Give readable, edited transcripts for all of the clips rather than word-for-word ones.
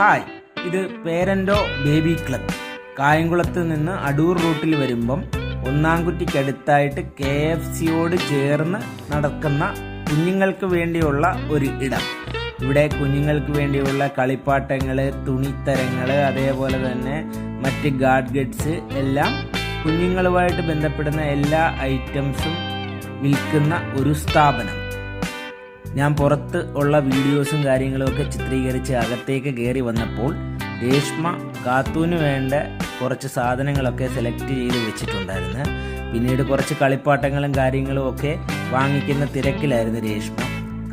Hi, ഇത് പേരൻറ്റോ baby club. കായംകുളത്ത് നിന്ന് അടൂർ റൂട്ടിൽ വരുമ്പം ഒന്നാംകുറ്റിക്കടുത്തായിട്ട് KFCയോട് ചേർന്ന് നടക്കുന്ന കുഞ്ഞുങ്ങൾക്ക് വേണ്ടിയുള്ള ഒരു ഇടം. ഇവിടെ കുഞ്ഞുങ്ങൾക്ക് വേണ്ടിയുള്ള കളിപ്പാട്ടങ്ങൾ, തുണിത്തരങ്ങൾ, അതേപോലെ തന്നെ മറ്റ് ഗാഡ്ഗറ്റ്സ് എല്ലാം കുഞ്ഞുങ്ങളുമായിട്ട് ബന്ധപ്പെടുന്ന എല്ലാ ഐറ്റംസും വിൽക്കുന്ന ഒരു സ്ഥാപനം. ഞാൻ പുറത്ത് ഉള്ള വീഡിയോസും കാര്യങ്ങളുമൊക്കെ ചിത്രീകരിച്ച് അകത്തേക്ക് കയറി വന്നപ്പോൾ രേഷ്മ കാത്തൂന് വേണ്ട കുറച്ച് സാധനങ്ങളൊക്കെ സെലക്ട് ചെയ്ത് വെച്ചിട്ടുണ്ടായിരുന്നു. പിന്നീട് കുറച്ച് കളിപ്പാട്ടങ്ങളും കാര്യങ്ങളും ഒക്കെ വാങ്ങിക്കുന്ന തിരക്കിലായിരുന്നു രേഷ്മ.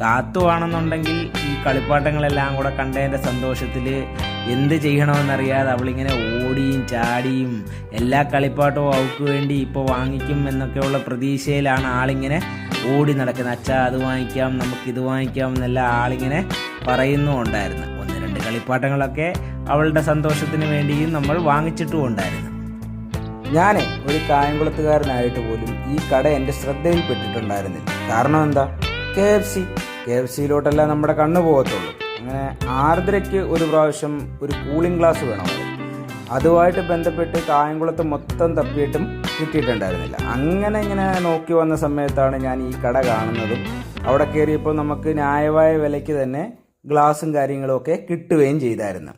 കാത്തു ആണെന്നുണ്ടെങ്കിൽ ഈ കളിപ്പാട്ടങ്ങളെല്ലാം കൂടെ കണ്ടതിൻ്റെ സന്തോഷത്തിൽ എന്ത് ചെയ്യണമെന്നറിയാതെ അവളിങ്ങനെ ഓടിയും ചാടിയും എല്ലാ കളിപ്പാട്ടവും അവൾക്ക് വേണ്ടി ഇപ്പോൾ വാങ്ങിക്കും എന്നൊക്കെയുള്ള പ്രതീക്ഷയിലാണ് ആളിങ്ങനെ ഓടി നടക്കുന്നത്. അച്ഛാ അത് വാങ്ങിക്കാം, നമുക്കിത് വാങ്ങിക്കാം എന്നെല്ലാം ആളിങ്ങനെ പറയുന്നുമുണ്ടായിരുന്നു. ഒന്ന് രണ്ട് കളിപ്പാട്ടങ്ങളൊക്കെ അവളുടെ സന്തോഷത്തിന് വേണ്ടിയും നമ്മൾ വാങ്ങിച്ചിട്ടും ഉണ്ടായിരുന്നു. ഞാൻ ഒരു കായംകുളത്തുകാരനായിട്ട് പോലും ഈ കട എൻ്റെ ശ്രദ്ധയിൽപ്പെട്ടിട്ടുണ്ടായിരുന്നില്ല. കാരണം എന്താ? KFCയിലോട്ടല്ല നമ്മുടെ കണ്ണു പോകത്തുള്ളൂ. അങ്ങനെ ആർദ്രയ്ക്ക് ഒരു പ്രാവശ്യം ഒരു കൂളിംഗ് ഗ്ലാസ് വേണമായിരുന്നു. അതുമായിട്ട് ബന്ധപ്പെട്ട് കായംകുളത്ത് മൊത്തം തപ്പിയിട്ടും കിട്ടിയിട്ടുണ്ടായിരുന്നില്ല. അങ്ങനെ ഇങ്ങനെ നോക്കി വന്ന സമയത്താണ് ഞാൻ ഈ കട കാണുന്നതും അവിടെ കയറിയപ്പോൾ നമുക്ക് ന്യായമായ വിലയ്ക്ക് തന്നെ ഗ്ലാസും കാര്യങ്ങളും ഒക്കെ കിട്ടുകയും ചെയ്തായിരുന്നു.